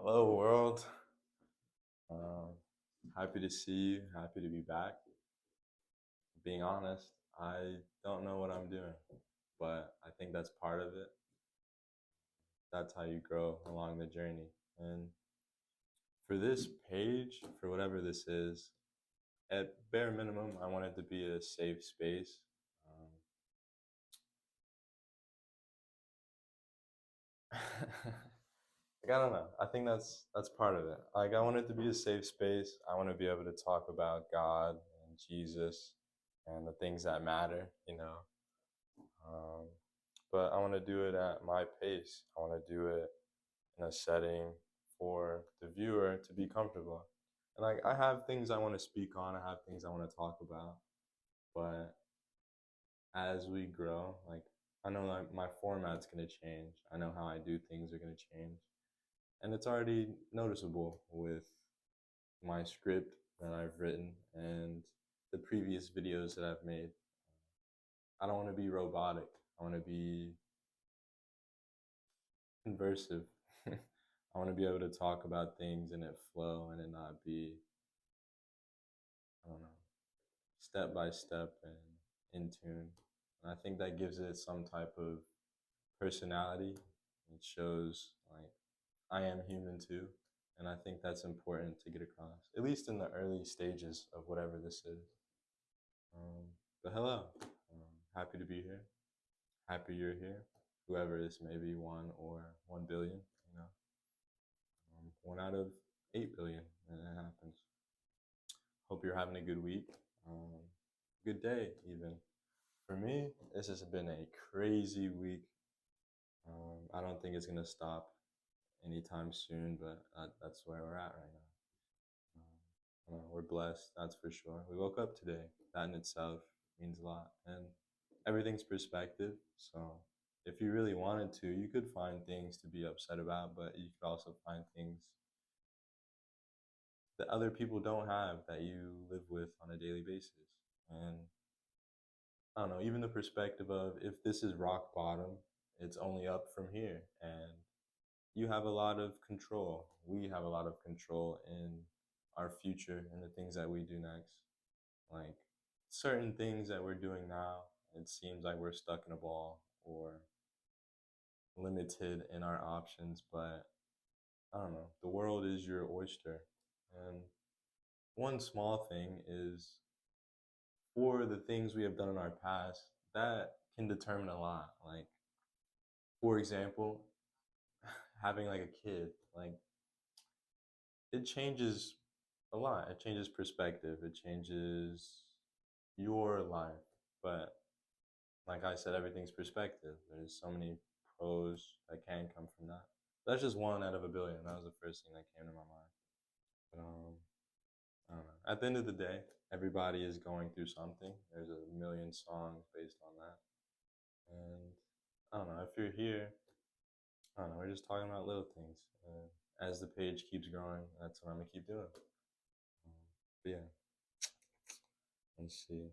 Hello, world. Um, Happy to see you. Happy to be back. Being honest, I don't know what I'm doing, but I think that's part of it. That's how you grow along the journey. And for this page, for whatever this is, at bare minimum, I want it to be a safe space. Like, I don't know. I think that's part of it. Like, I want it to be a safe space. I want to be able to talk about God and Jesus and the things that matter, Um, but I want to do it at my pace. I want to do it in a setting for the viewer to be comfortable. And like, I have things I want to speak on. I have things I want to talk about. But as we grow, like, I know like my format's gonna change. I know how I do things are gonna change, and it's already noticeable with my script that I've written and the previous videos that I've made. I don't want to be robotic. I want to be conversive. I want to be able to talk about things and it flow and it not be, I don't know, step by step and in tune. And I think that gives it some type of personality. It shows like I am human too. And I think that's important to get across, at least in the early stages of whatever this is. Um, but hello, happy to be here. Happy you're here. Whoever this may be, 1 or 1 billion, you know, 1 out of 8 billion, and it happens. Hope you're having a good week, good day even. For me, this has been a crazy week. I don't think it's gonna stop anytime soon, but that's where we're at right now. We're blessed, that's for sure. We woke up today. That in itself means a lot, and everything's perspective. So if you really wanted to, you could find things to be upset about, but you could also find things that other people don't have that you live with on a daily basis. And I don't know, even the perspective of if this is rock bottom, it's only up from here. And you have a lot of control. We have a lot of control in our future and the things that we do next. Like certain things that we're doing now, it seems like we're stuck in a ball or limited in our options, but I don't know. The world is your oyster. And one small thing is for the things we have done in our past, that can determine a lot. Like, for example, having like a kid, like it changes a lot. It changes perspective. It changes your life. But like I said, everything's perspective. There's so many pros that can come from that. That's just 1 out of 1 billion. That was the first thing that came to my mind. But I don't know. At the end of the day, everybody is going through something. There's a million songs based on that. And I don't know, if you're here, I don't know, we're just talking about little things. As the page keeps growing, that's what I'm gonna keep doing. But yeah, let's see.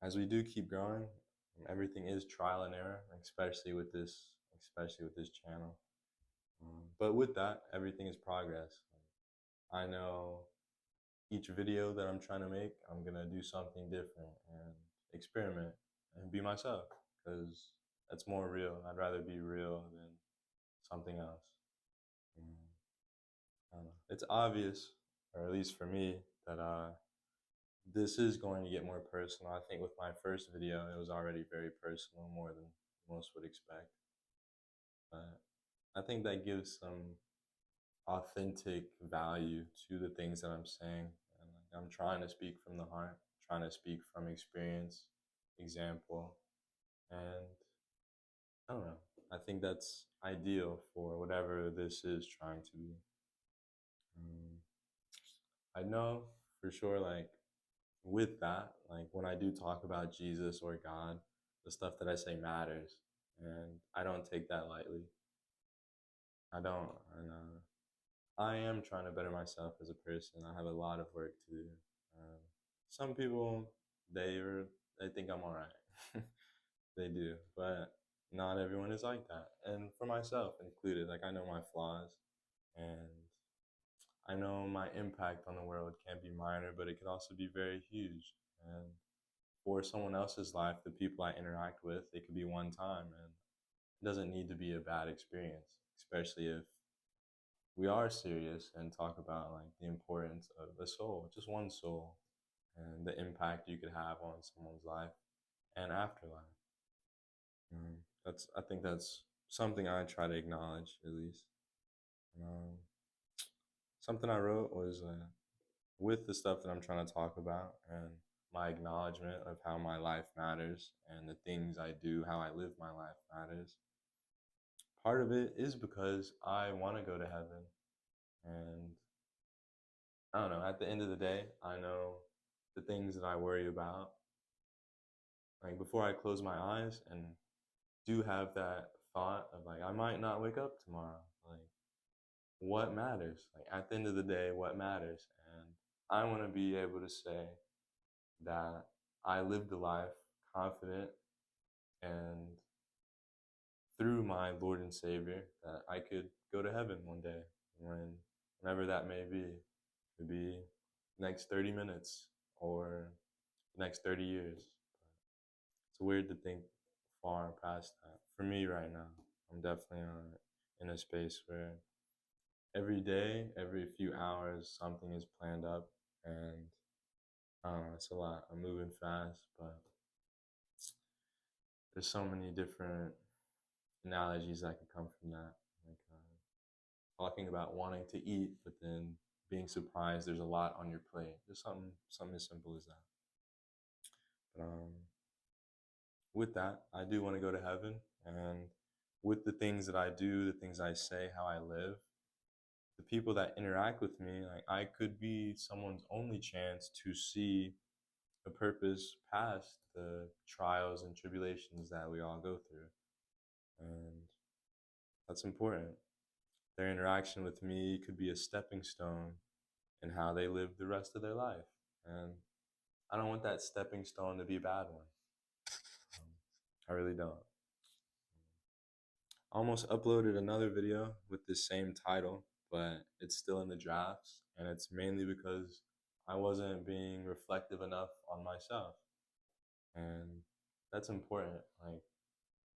As we do keep growing, everything is trial and error, especially with this channel. But with that, everything is progress. I know each video that I'm trying to make, I'm gonna do something different and experiment and be myself because that's more real. I'd rather be real than something else. Mm, I don't know. It's obvious, or at least for me, that this is going to get more personal. I think with my first video, it was already very personal, more than most would expect. But I think that gives some authentic value to the things that I'm saying. And like, I'm trying to speak from the heart, trying to speak from experience, example, and I don't know. I think that's ideal for whatever this is trying to be. Um, I know for sure, like with that, like when I do talk about Jesus or God, the stuff that I say matters, and I don't take that lightly. I don't, and I am trying to better myself as a person. I have a lot of work to do. Um, some people they think I'm all right. They do, but not everyone is like that. And for myself included, like I know my flaws, and I know my impact on the world can be minor, but it can also be very huge. And for someone else's life, the people I interact with, it could be one time, and it doesn't need to be a bad experience, especially if we are serious and talk about like the importance of a soul, just one soul, and the impact you could have on someone's life and afterlife. I think that's something I try to acknowledge at least. Um, Something I wrote was with the stuff that I'm trying to talk about and my acknowledgement of how my life matters and the things I do, how I live my life matters. Part of it is because I want to go to heaven. And I don't know, at the end of the day, I know the things that I worry about. Like before I close my eyes and do have that thought of like, I might not wake up tomorrow. Like, what matters? Like at the end of the day, what matters? And I want to be able to say that I lived a life confident and through my Lord and Savior that I could go to heaven one day, whenever that may be. It could be next 30 minutes or the next 30 years. It's weird to think far past that. For me right now, I'm definitely in a space where every day, every few hours, something is planned up, and I don't know, it's a lot. I'm moving fast, but there's so many different analogies that could come from that. Like talking about wanting to eat, but then being surprised there's a lot on your plate. Just something as simple as that. But with that, I do want to go to heaven, and with the things that I do, the things I say, how I live, the people that interact with me, like I could be someone's only chance to see a purpose past the trials and tribulations that we all go through. And that's important. Their interaction with me could be a stepping stone in how they live the rest of their life. And I don't want that stepping stone to be a bad one. I really don't. I almost uploaded another video with the same title, but it's still in the drafts. And it's mainly because I wasn't being reflective enough on myself. And that's important. Like,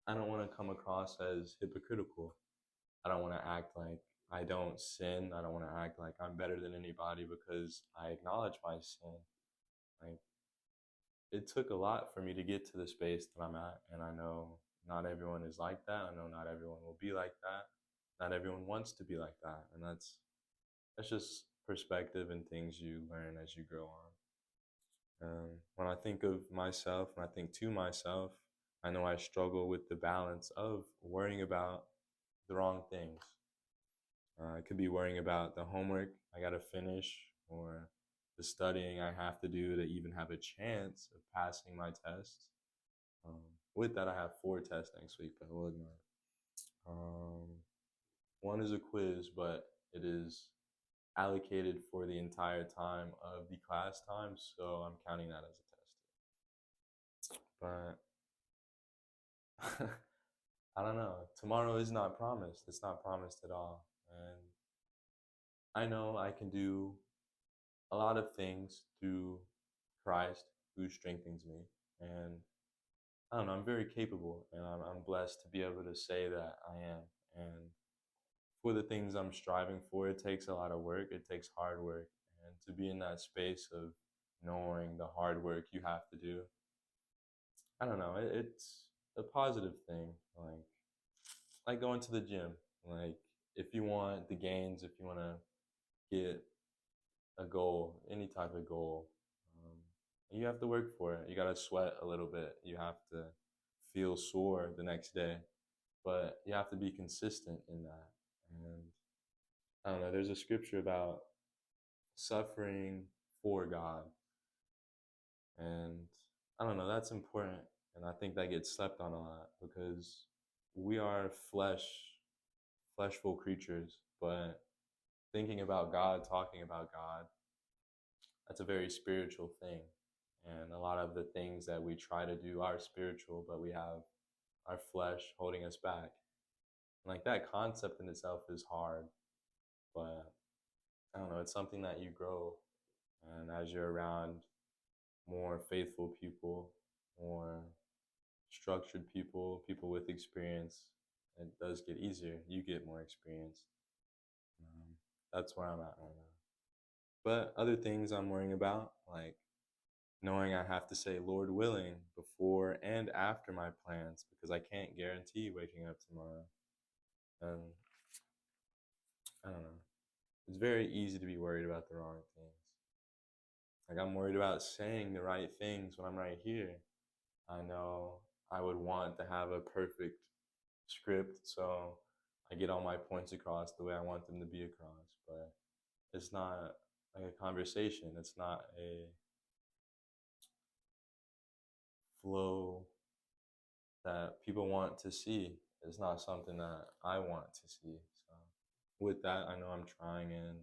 I don't want to come across as hypocritical. I don't want to act like I don't sin. I don't want to act like I'm better than anybody because I acknowledge my sin. Like, it took a lot for me to get to the space that I'm at, and I know not everyone is like that. I know not everyone will be like that. Not everyone wants to be like that, and that's just perspective and things you learn as you grow on. When I think of myself, when I think to myself, I know I struggle with the balance of worrying about the wrong things. I could be worrying about the homework I got to finish or the studying I have to do to even have a chance of passing my tests. Um, with that, I have 4 tests next week, but we'll ignore it. One is a quiz, but it is allocated for the entire time of the class time, so I'm counting that as a test. But I don't know. Tomorrow is not promised. It's not promised at all. And I know I can do a lot of things through Christ who strengthens me. And I don't know, I'm very capable and I'm blessed to be able to say that I am. And for the things I'm striving for, it takes a lot of work, it takes hard work. And to be in that space of knowing the hard work you have to do, I don't know, it's a positive thing. Like going to the gym. Like if you want the gains, if you want to get a goal, any type of goal, you have to work for it. You got to sweat a little bit. You have to feel sore the next day, but you have to be consistent in that. And I don't know, there's a scripture about suffering for God. And I don't know, that's important. And I think that gets slept on a lot because we are fleshful creatures, but thinking about God, talking about God, that's a very spiritual thing. And a lot of the things that we try to do are spiritual, but we have our flesh holding us back. And like that concept in itself is hard, but I don't know, it's something that you grow. And as you're around more faithful people, more structured people, people with experience, it does get easier. You get more experience. Um, that's where I'm at right now. But other things I'm worrying about, like knowing I have to say Lord willing before and after my plans because I can't guarantee waking up tomorrow. And I don't know. It's very easy to be worried about the wrong things. Like I'm worried about saying the right things when I'm right here. I know I would want to have a perfect script so I get all my points across the way I want them to be across, but it's not like a conversation. It's not a flow that people want to see. It's not something that I want to see. So with that, I know I'm trying, and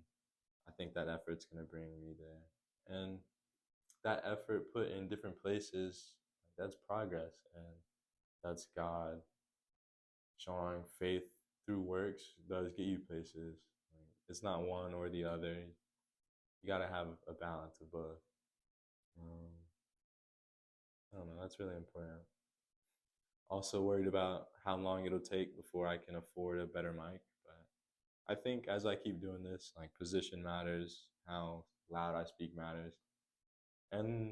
I think that effort's going to bring me there. And that effort put in different places, that's progress, and that's God showing faith through works does get you places. It's not one or the other. You got to have a balance of both. Um, I don't know. That's really important. Also worried about how long it'll take before I can afford a better mic. But I think as I keep doing this, like position matters, how loud I speak matters, and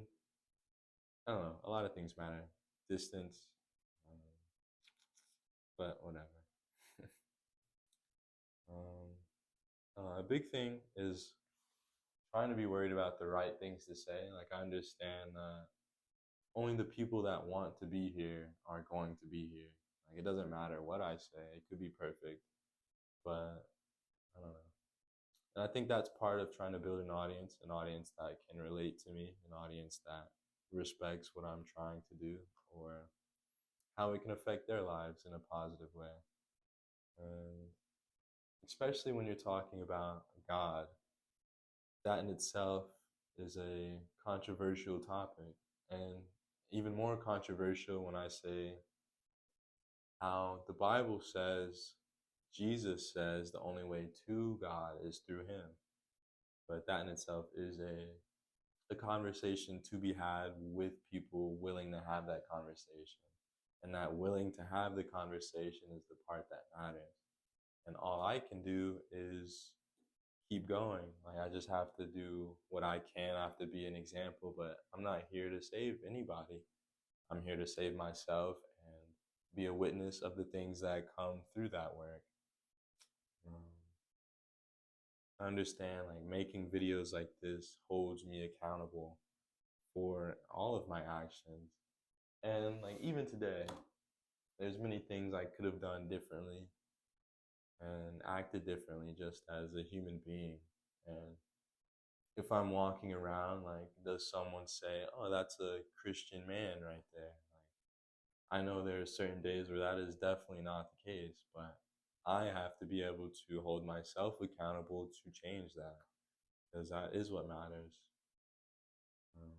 I don't know. A lot of things matter. Distance, um, but whatever. A big thing is trying to be worried about the right things to say. Like I understand only the people that want to be here are going to be here. Like it doesn't matter what I say; it could be perfect, but I don't know. And I think that's part of trying to build an audience that can relate to me, an audience that respects what I'm trying to do, or how it can affect their lives in a positive way. And especially when you're talking about God, that in itself is a controversial topic. And even more controversial when I say how the Bible says, Jesus says the only way to God is through Him. But that in itself is a conversation to be had with people willing to have that conversation. And that willing to have the conversation is the part that matters. And all I can do is keep going. Like I just have to do what I can. I have to be an example, but I'm not here to save anybody. I'm here to save myself and be a witness of the things that come through that work. Um, I understand like making videos like this holds me accountable for all of my actions. And like even today, there's many things I could have done differently and acted differently just as a human being. And if I'm walking around, like, does someone say, "Oh, that's a Christian man right there"? Like, I know there are certain days where that is definitely not the case, but I have to be able to hold myself accountable to change that because that is what matters. Um,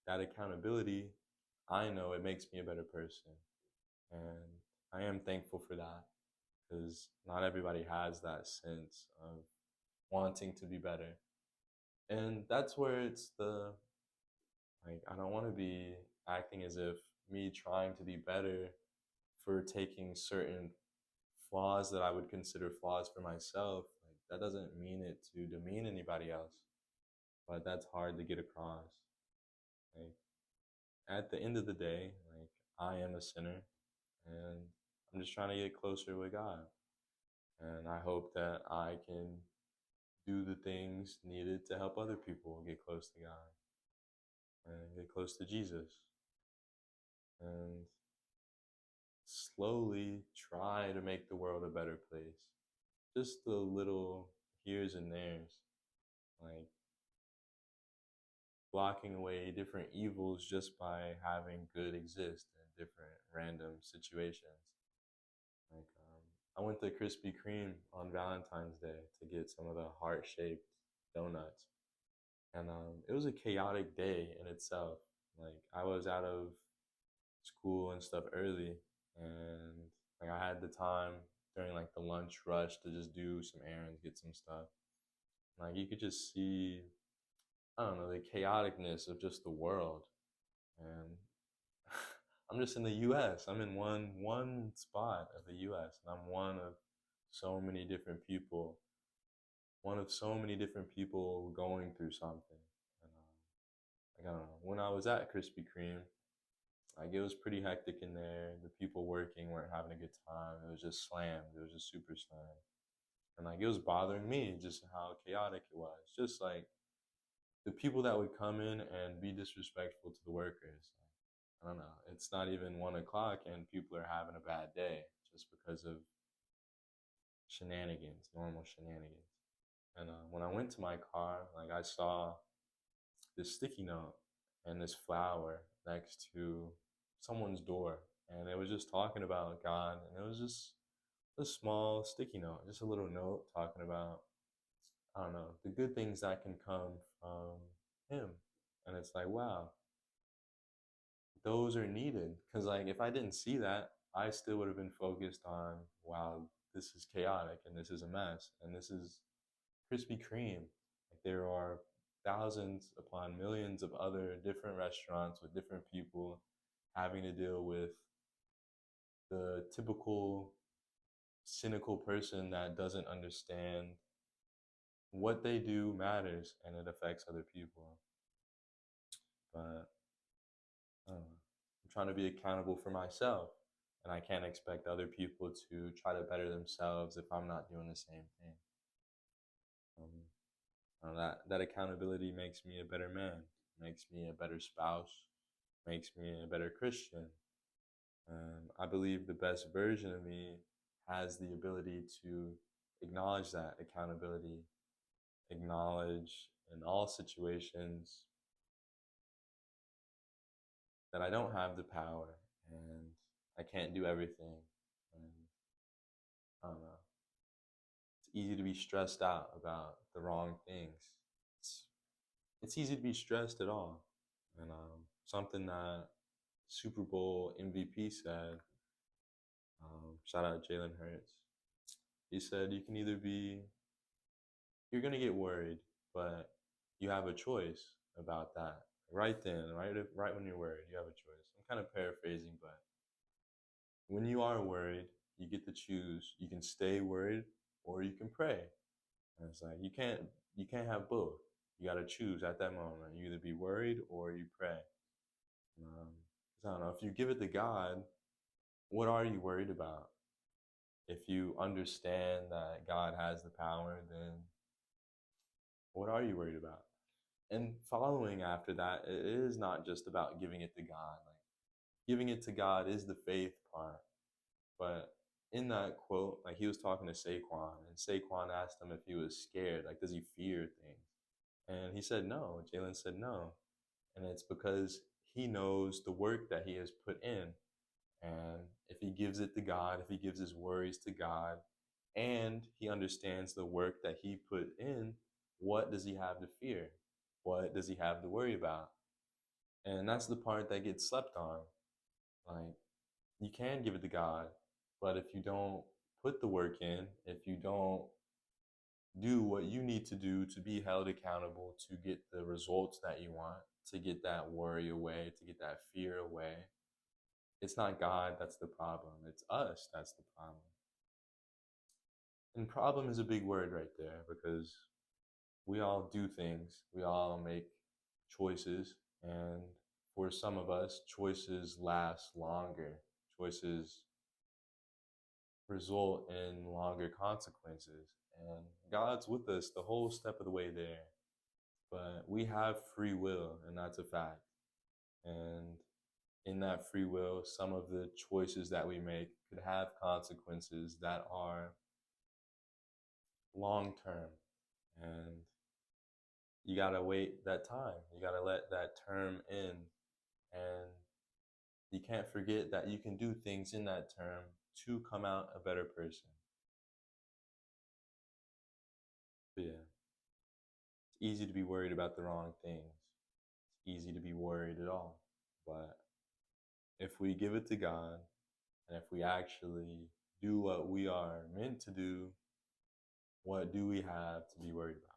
that accountability, I know it makes me a better person, and I am thankful for that because not everybody has that sense of wanting to be better, and that's where it's the like, I don't want to be acting as if me trying to be better for taking certain flaws that I would consider flaws for myself. Like, that doesn't mean it to demean anybody else, but that's hard to get across. Like, at the end of the day, like, I am a sinner and I'm just trying to get closer with God. And I hope that I can do the things needed to help other people get close to God and get close to Jesus. And slowly try to make the world a better place. Just the little here's and there's, like blocking away different evils just by having good exist in different random situations. Like, I went to Krispy Kreme on Valentine's Day to get some of the heart-shaped donuts, and it was a chaotic day in itself. Like, I was out of school and stuff early, and like I had the time during like the lunch rush to just do some errands, get some stuff. Like you could just see, I don't know, the chaoticness of just the world. And I'm just in the US. I'm in one spot of the US, and I'm one of so many different people, one of so many different people going through something. And like, I don't know, when I was at Krispy Kreme, like it was pretty hectic in there. The people working weren't having a good time. It was just slammed. It was just super slammed. And like it was bothering me just how chaotic it was. Just like the people that would come in and be disrespectful to the workers. I don't know. It's not even 1 o'clock and people are having a bad day just because of shenanigans, normal shenanigans. And when I went to my car, like I saw this sticky note and this flower next to someone's door, and it was just talking about God, and it was just a small sticky note, just a little note talking about, I don't know, the good things that can come from Him. And it's like, wow, those are needed. Because, like, if I didn't see that, I still would have been focused on, wow, this is chaotic and this is a mess and this is Krispy Kreme. Like, there are thousands upon millions of other different restaurants with different people having to deal with the typical cynical person that doesn't understand what they do matters and it affects other people. But I don't know. I'm trying to be accountable for myself, and I can't expect other people to try to better themselves if I'm not doing the same thing. That accountability makes me a better man, makes me a better spouse, makes me a better Christian. I believe the best version of me has the ability to acknowledge that accountability, acknowledge in all situations that I don't have the power and I can't do everything. And I don't know. It's easy to be stressed out about the wrong things. It's, it's easy to be stressed at all. And something that Super Bowl MVP said, shout out Jalen Hurts. He said, you can either be, you're going to get worried, but you have a choice about that. Right then, right when you're worried, you have a choice. I'm kind of paraphrasing, but when you are worried, you get to choose. You can stay worried or you can pray. And it's like you can't have both. You got to choose at that moment. You either be worried or you pray. Um, 'Cause I don't know, if you give it to God, what are you worried about? If you understand that God has the power, then what are you worried about? And following after that, it is not just about giving it to God. Like giving it to God is the faith part. But in that quote, like he was talking to Saquon, and Saquon asked him if he was scared, like does he fear things? And he said no. Jalen said no. And it's because he knows the work that he has put in. And if he gives it to God, if he gives his worries to God, and he understands the work that he put in, what does he have to fear? What does he have to worry about? And that's the part that gets slept on. Like, you can give it to God, but if you don't put the work in, if you don't do what you need to do to be held accountable, to get the results that you want, to get that worry away, to get that fear away, it's not God that's the problem. It's us that's the problem. And problem is a big word right there because we all do things, we all make choices, and for some of us, choices last longer. Choices result in longer consequences. And God's with us the whole step of the way there. But we have free will, and that's a fact. And in that free will, some of the choices that we make could have consequences that are long term. And you got to wait that time. You got to let that term in. And you can't forget that you can do things in that term to come out a better person. But yeah, it's easy to be worried about the wrong things. It's easy to be worried at all. But if we give it to God and if we actually do what we are meant to do, what do we have to be worried about?